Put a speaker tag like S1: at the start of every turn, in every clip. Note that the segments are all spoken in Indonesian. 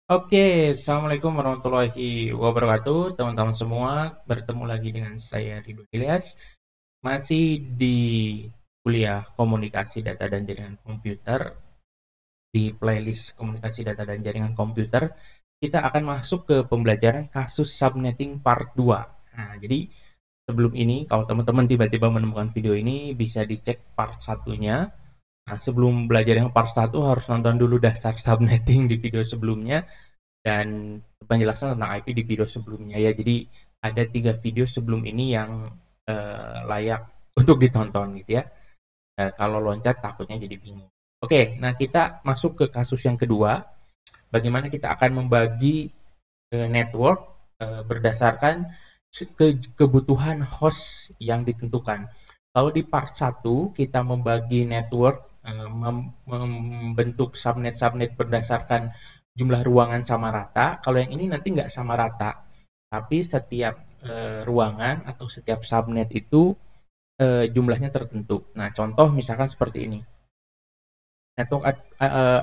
S1: Oke, Assalamualaikum warahmatullahi wabarakatuh, teman-teman semua. Bertemu lagi dengan saya Ridho Ilyas, masih di kuliah Komunikasi Data dan Jaringan Komputer. Di playlist Komunikasi Data dan Jaringan Komputer, kita akan masuk ke pembelajaran kasus subnetting part 2. Nah, jadi sebelum ini, kalau teman-teman tiba-tiba menemukan video ini, bisa dicek part satunya. Nah, sebelum belajar yang part 1 harus nonton dulu dasar subnetting di video sebelumnya dan penjelasan tentang IP di video sebelumnya ya. Jadi ada 3 video sebelum ini yang layak untuk ditonton gitu ya. Kalau loncat takutnya jadi bingung. Oke, nah kita masuk ke kasus yang kedua. Bagaimana kita akan membagi network berdasarkan kebutuhan host yang ditentukan. Kalau di part 1 kita membagi network, membentuk subnet-subnet berdasarkan jumlah ruangan sama rata. Kalau yang ini nanti nggak sama rata, tapi setiap ruangan atau setiap subnet itu jumlahnya tertentu. Nah, contoh misalkan seperti ini. Network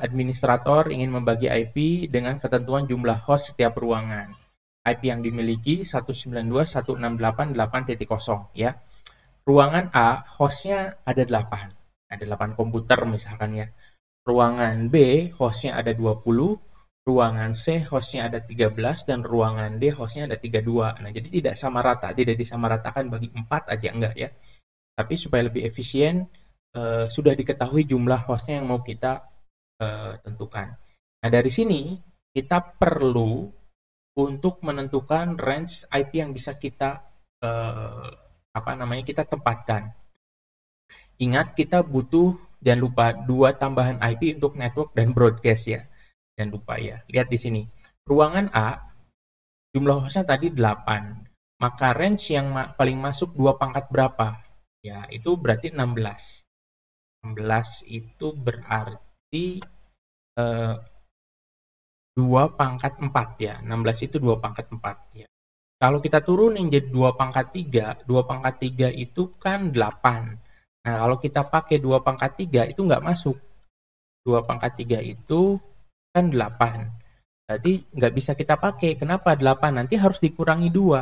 S1: administrator ingin membagi IP dengan ketentuan jumlah host setiap ruangan. IP yang dimiliki 192.168.8.0 ya. Ruangan A hostnya ada 8. Ada 8 komputer misalkan ya. Ruangan B hostnya ada 20, ruangan C hostnya ada 13, dan ruangan D hostnya ada 32. Nah, jadi tidak sama rata, tidak disamaratakan bagi 4 aja enggak ya. Tapi supaya lebih efisien, sudah diketahui jumlah hostnya yang mau kita tentukan. Nah, dari sini kita perlu untuk menentukan range IP yang bisa kita kita tempatkan. Ingat, kita butuh, jangan lupa, 2 tambahan IP untuk network dan broadcast ya. Jangan lupa ya. Lihat di sini. Ruangan A, jumlah hostnya tadi 8. Maka range yang paling masuk 2 pangkat berapa? Ya, itu berarti 16. 16 itu berarti 2 pangkat 4 ya. 16 itu 2 pangkat 4 ya. Kalau kita turunin jadi 2 pangkat 3, 2 pangkat 3 itu kan 8. Nah, kalau kita pakai 2 pangkat 3 itu nggak masuk. 2 pangkat 3 itu kan 8. Berarti nggak bisa kita pakai. Kenapa 8? Nanti harus dikurangi 2.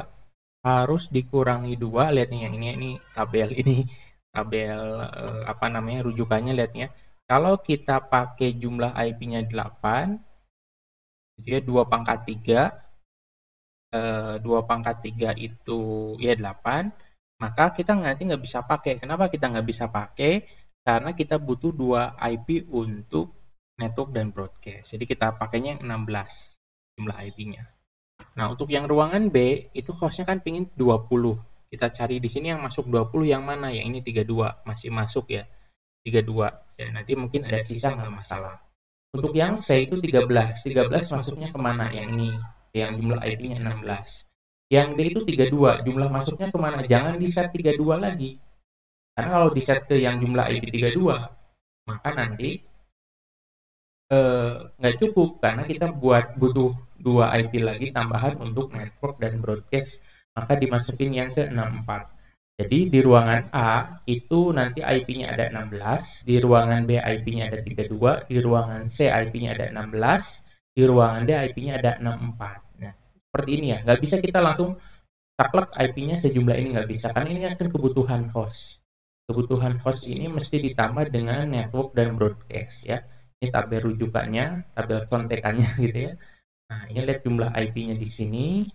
S1: Harus dikurangi 2. Lihat nih, yang ini tabel ini. Tabel rujukannya lihatnya. Kalau kita pakai jumlah IP-nya 8, jadi 2 pangkat 3, 2 pangkat 3 itu ya 8, maka kita nanti nggak bisa pakai. Kenapa kita nggak bisa pakai? Karena kita butuh 2 IP untuk network dan broadcast. Jadi kita pakainya yang 16 jumlah IP-nya. Nah, untuk yang ruangan B, itu hostnya kan pingin 20. Kita cari di sini yang masuk 20 yang mana? Yang ini 32, masih masuk ya. 32. Ya, nanti mungkin ada sisa nggak masalah. Untuk yang C itu 13. 13 masuknya kemana? Yang ini. Yang jumlah IP-nya 16. Yang D itu 32. Jumlah masuknya kemana? Jangan di set 32 lagi. Karena kalau di set ke yang jumlah IP 32, maka nanti nggak cukup. Karena kita butuh 2 IP lagi tambahan untuk network dan broadcast. Maka dimasukin yang ke 64. Jadi di ruangan A itu nanti IP-nya ada 16, di ruangan B IP-nya ada 32, di ruangan C IP-nya ada 16, di ruangan D IP-nya ada 64. Nah, seperti ini ya. Nggak bisa kita langsung taklek IP-nya sejumlah ini, nggak bisa. Karena ini kan kebutuhan host. Kebutuhan host ini mesti ditambah dengan network dan broadcast ya. Ini tabel rujukannya, tabel contekannya gitu ya. Nah, ini lihat jumlah IP-nya di sini.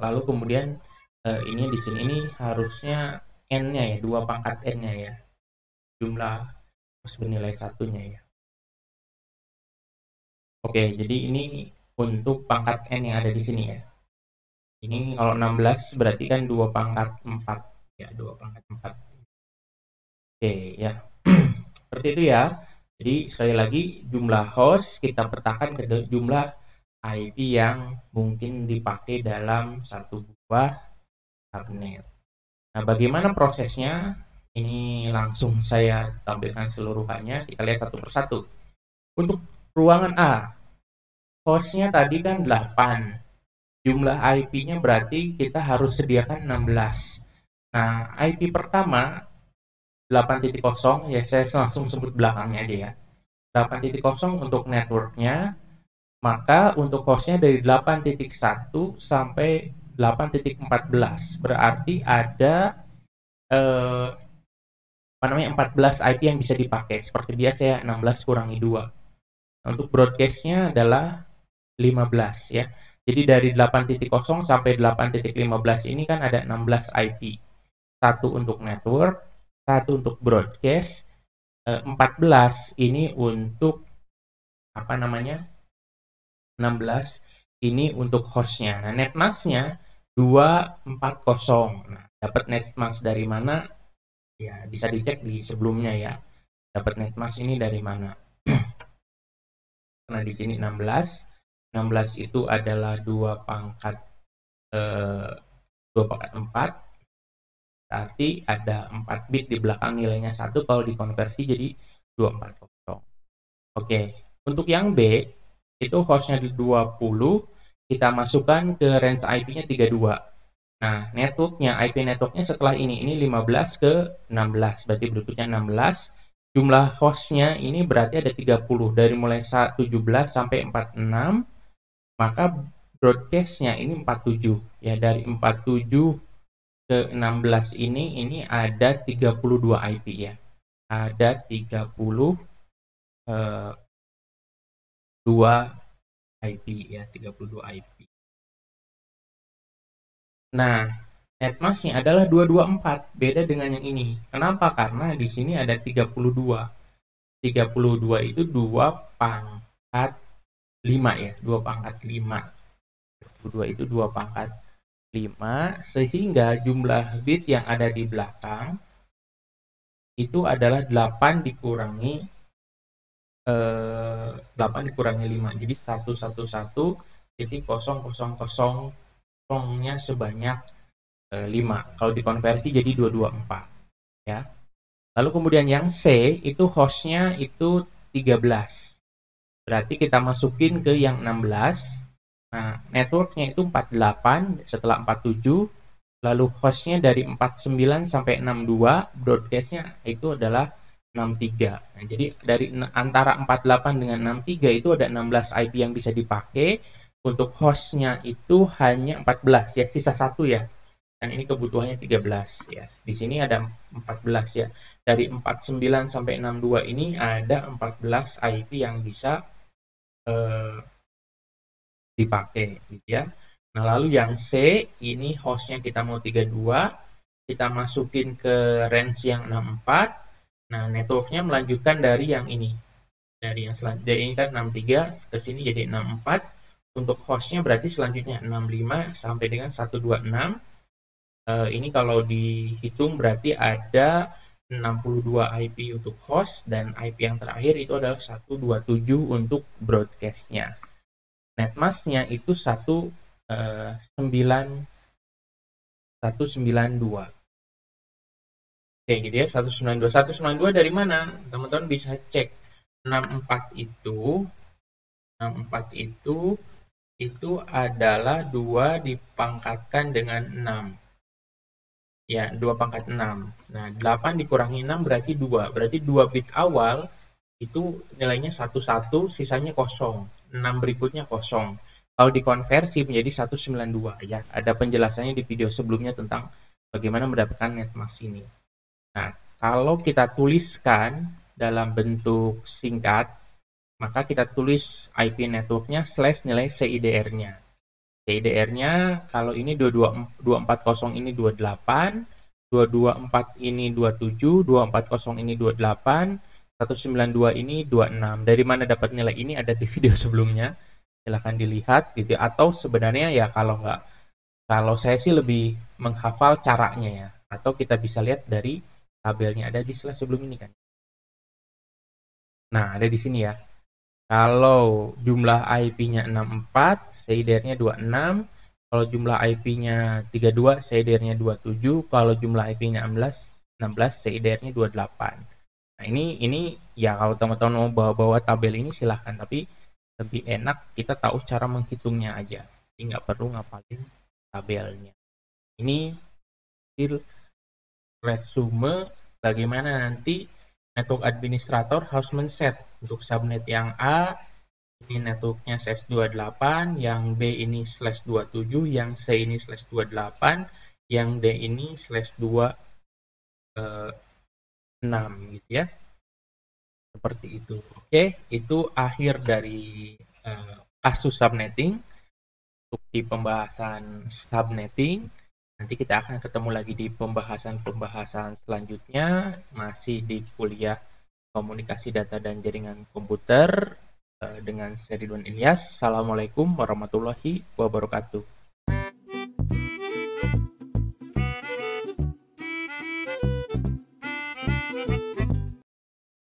S1: Lalu kemudian ini di sini ini harusnya n-nya ya, 2 pangkat n-nya ya, jumlah host bernilai satunya ya. Oke, jadi ini untuk pangkat n yang ada di sini ya. Ini kalau 16 berarti kan 2 pangkat 4 ya, 2 pangkat 4. Oke ya. Seperti itu ya. Jadi sekali lagi, jumlah host kita petakan ke jumlah IP yang mungkin dipakai dalam satu buah subnet. Nah, bagaimana prosesnya? Ini langsung saya tampilkan seluruhannya. Kita lihat satu persatu. Untuk ruangan A, hostnya tadi kan 8. Jumlah IP-nya berarti kita harus sediakan 16. Nah, IP pertama 8.0, ya saya langsung sebut belakangnya aja ya. 8.0 untuk networknya, maka untuk hostnya dari 8.1 sampai 8.14. Berarti ada 14 IP yang bisa dipakai. Seperti biasa ya, 16 kurangi 2. Untuk broadcastnya adalah 15 ya. Jadi dari 8.0 sampai 8.15 ini kan ada 16 IP. Satu untuk network, satu untuk broadcast, 14 ini untuk apa namanya? 16 ini untuk hostnya. Nah, netmasknya 240. Nah, dapat netmask dari mana? Ya, bisa dicek di sebelumnya ya. Dapat netmask ini dari mana? Karena di sini 16. 16 itu adalah 2 pangkat 4. Berarti ada 4 bit di belakang nilainya 1 kalau dikonversi jadi 240. Oke, untuk yang B itu hostnya di 20, kita masukkan ke range IP-nya 32. Nah, IP networknya setelah ini 15 ke 16, berarti berikutnya 16. Jumlah hostnya ini berarti ada 30, dari mulai 17 sampai 46, maka broadcastnya ini 47. Ya, dari 47 ke 16 ini ada 32 IP ya. Ada 32 IP ya, 32 IP. Nah, netmasknya adalah 224, beda dengan yang ini. Kenapa? Karena di sini ada 32. 32 itu 2 pangkat 5 ya, 2 pangkat 5. 32 itu 2 pangkat 5, sehingga jumlah bit yang ada di belakang itu adalah 8 dikurangi 5. Jadi 111.000-nya sebanyak 5. Kalau dikonversi jadi 224 ya. Lalu kemudian yang C itu hostnya itu 13. Berarti kita masukin ke yang 16. Nah, networknya itu 48 setelah 47. Lalu hostnya dari 49 sampai 62, broadcastnya itu adalah 63. Nah, jadi dari antara 48 dengan 63 itu ada 16 IP yang bisa dipakai. Untuk hostnya itu hanya 14 ya, sisa 1 ya. Dan ini kebutuhannya 13 ya. Di sini ada 14 ya. Dari 49 sampai 62 ini ada 14 IP yang bisa dipakai gitu ya. Nah, lalu yang C ini hostnya kita mau 32, kita masukin ke range yang 64. Nah, networknya melanjutkan dari yang ini. Dari yang selanjutnya ini kan 63 ke sini jadi 64. Untuk hostnya berarti selanjutnya 65 sampai dengan 126. Ini kalau dihitung berarti ada 62 IP untuk host dan IP yang terakhir itu adalah 127 untuk broadcastnya. Netmasknya itu 192. Oke, gitu ya, 192. 192 dari mana? Teman-teman bisa cek. 64 itu adalah 2 dipangkatkan dengan 6. Ya, 2 pangkat 6. Nah, 8 dikurangi 6 berarti 2. Berarti 2 bit awal itu nilainya 11, sisanya kosong. 6 berikutnya kosong. Kalau dikonversi menjadi 192 ya. Ada penjelasannya di video sebelumnya tentang bagaimana mendapatkan netmask ini. Nah, kalau kita tuliskan dalam bentuk singkat, maka kita tulis IP networknya slash nilai CIDR-nya. CIDR-nya kalau ini 240 ini 28, 224 ini 27, 240 ini 28, 192 ini 26. Dari mana dapat nilai ini ada di video sebelumnya. Silahkan dilihat gitu. Atau sebenarnya ya kalau saya sih lebih menghafal caranya ya. Atau kita bisa lihat dari tabelnya ada di slide sebelum ini kan. Nah, ada di sini ya. Kalau jumlah IP-nya 64, CIDR-nya 26. Kalau jumlah IP-nya 32, CIDR-nya 27. Kalau jumlah IP-nya 16, CIDR-nya 28. Nah, ini ya kalau teman-teman mau bawa-bawa tabel ini silahkan, tapi lebih enak kita tahu cara menghitungnya aja. Jadi nggak perlu ngapalin tabelnya. Ini resume bagaimana nanti network administrator harus men-set Untuk subnet yang A, ini networknya /28, yang B ini /27, yang C ini /28, yang D ini /26 gitu ya. Seperti itu. Oke, itu akhir dari kasus subnetting. Untuk di pembahasan subnetting, nanti kita akan ketemu lagi di pembahasan-pembahasan selanjutnya, masih di kuliah komunikasi data dan jaringan komputer dengan saya Ridwan Ilyas. Assalamualaikum warahmatullahi wabarakatuh.